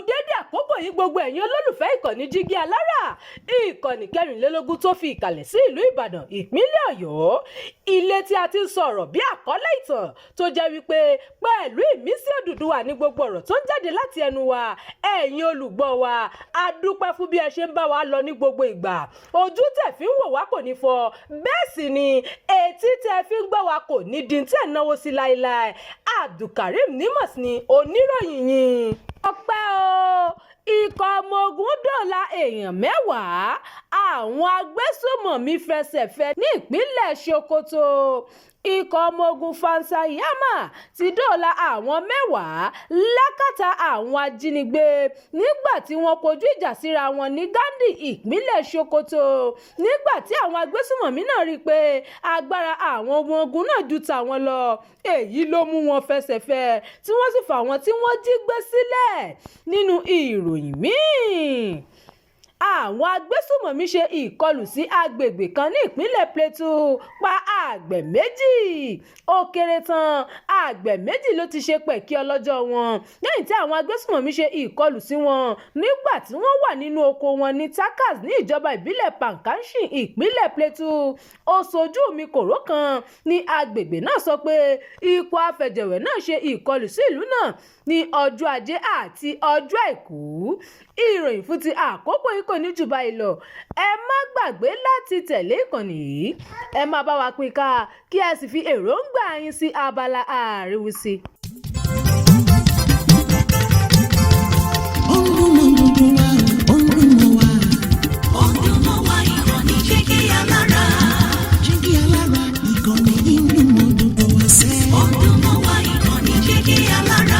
dédé àkókò yìí gbogbo ẹ̀yin olólùfẹ́ ìkànnì Jígí Alára, ìkànnì kẹrìnlélógún tó fi ìkàlẹ̀ sí ìlú Ìbàdàn ìpínlẹ̀ Ọ̀yọ́, ilé tí a ti ń sọ̀rọ̀ bí àkọ́lé ìtàn tó jẹ́ wípé pẹ̀lú ìmísí Odùduwà ní gbogbo ọ̀rọ̀ tó ń jáde láti ẹnu wa. Ẹ̀yin olùgbọ́ wa, a dúpẹ́ fún bí ẹ ṣe ń bá wa lọ ní gbogbo ìgbà. Ojú tẹ̀ fi ń wò wá kò ní fọ́, bẹ́ẹ̀ sì ni etí tẹ̀ fi ń gbọ́ wa kò ní di tí ẹ̀ náwó sí láéláé. Abdulkareem Nimas ni oníròyìn yìí. Ọpẹ́ o, ikọ̀ ọmọ ogun dóòlà èèyàn 10, àwọn agbésùmọ̀mí fẹsẹ̀ fẹ ní ìpínlẹ̀ Sokoto. Ikọ̀ ọmọ ogun Fansanyama ti dóòlà àwọn 10 lákàtà àwọn ajínigbé nígbà tí wọ́n kojú ìjà síra wọn ní Gandi ìpínlẹ̀ Sokoto. Nígbà tí àwọn agbésùmọ̀mí náà rí i pé agbára àwọn ọmọ ogun náà ju tàwọn lọ, èyí ló mú wọn fẹsẹ̀ fẹ tí wọ́n sì fà wọ́n tí wọ́n jí gbé sílẹ̀. Nínú ìròyìn míì, àwọn agbésùmọ̀mí ṣe ìkọlù sí agbègbè kan ní ìpínlẹ̀ Plateau, pa àgbẹ̀ 2. Ó kéré tán àgbẹ̀ 2 ló ti ṣe pẹ̀kí ọlọ́jọ́ wọn lẹ́yìn tí àwọn agbésùmọ̀mí ṣe ìkọlù sí wọn nígbà tí wọ́n wà nínú oko wọn ní Takas ní ìjọba ìbílẹ̀ Pankanshin ìpínlẹ̀ Plateau. Oṣojú mi kòró kan ní agbègbè náà sọ pé ikọ̀ afẹ̀jẹ̀wẹ̀ náà ṣe ìkọlù sí ìlú náà ní ọjọ́ Ajé àti ọjọ́ Àìkú. Ìròyìn fún ti àkókò yìí kò ní jù báyìí lọ. Ẹ má gbàgbé láti tẹ̀lé ìkànnì yìí. Ẹ máa bá wa pín ká kí ẹ sì fi èròǹgbà yín sí abala àríwísí. Jígí Alára ìkànnì inú mọ́dúndún wá sẹ́. Odùmọ̀wá ìkànnì Jígí Alára.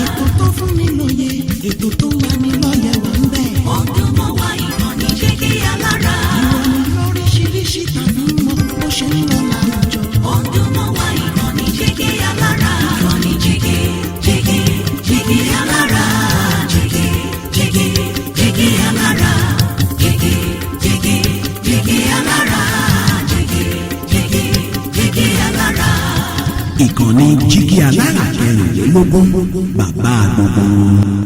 Ètò tó fún ni lóye, ètò tó wà ní lọ́yẹ̀ wà ń bẹ̀. Odùmọ̀wá ìkànnì Jígí Alára. Ìròyìn lóríṣiríṣi tàbí mọ́ bó ṣe ń lọ láwùjọ. Odùmọ̀wá ìkànnì Jígí Alára. Ìkànnì Jígí Alára. Jígí Alára. Ìkànnì Jígí Alára 24, bàbá gbogbo.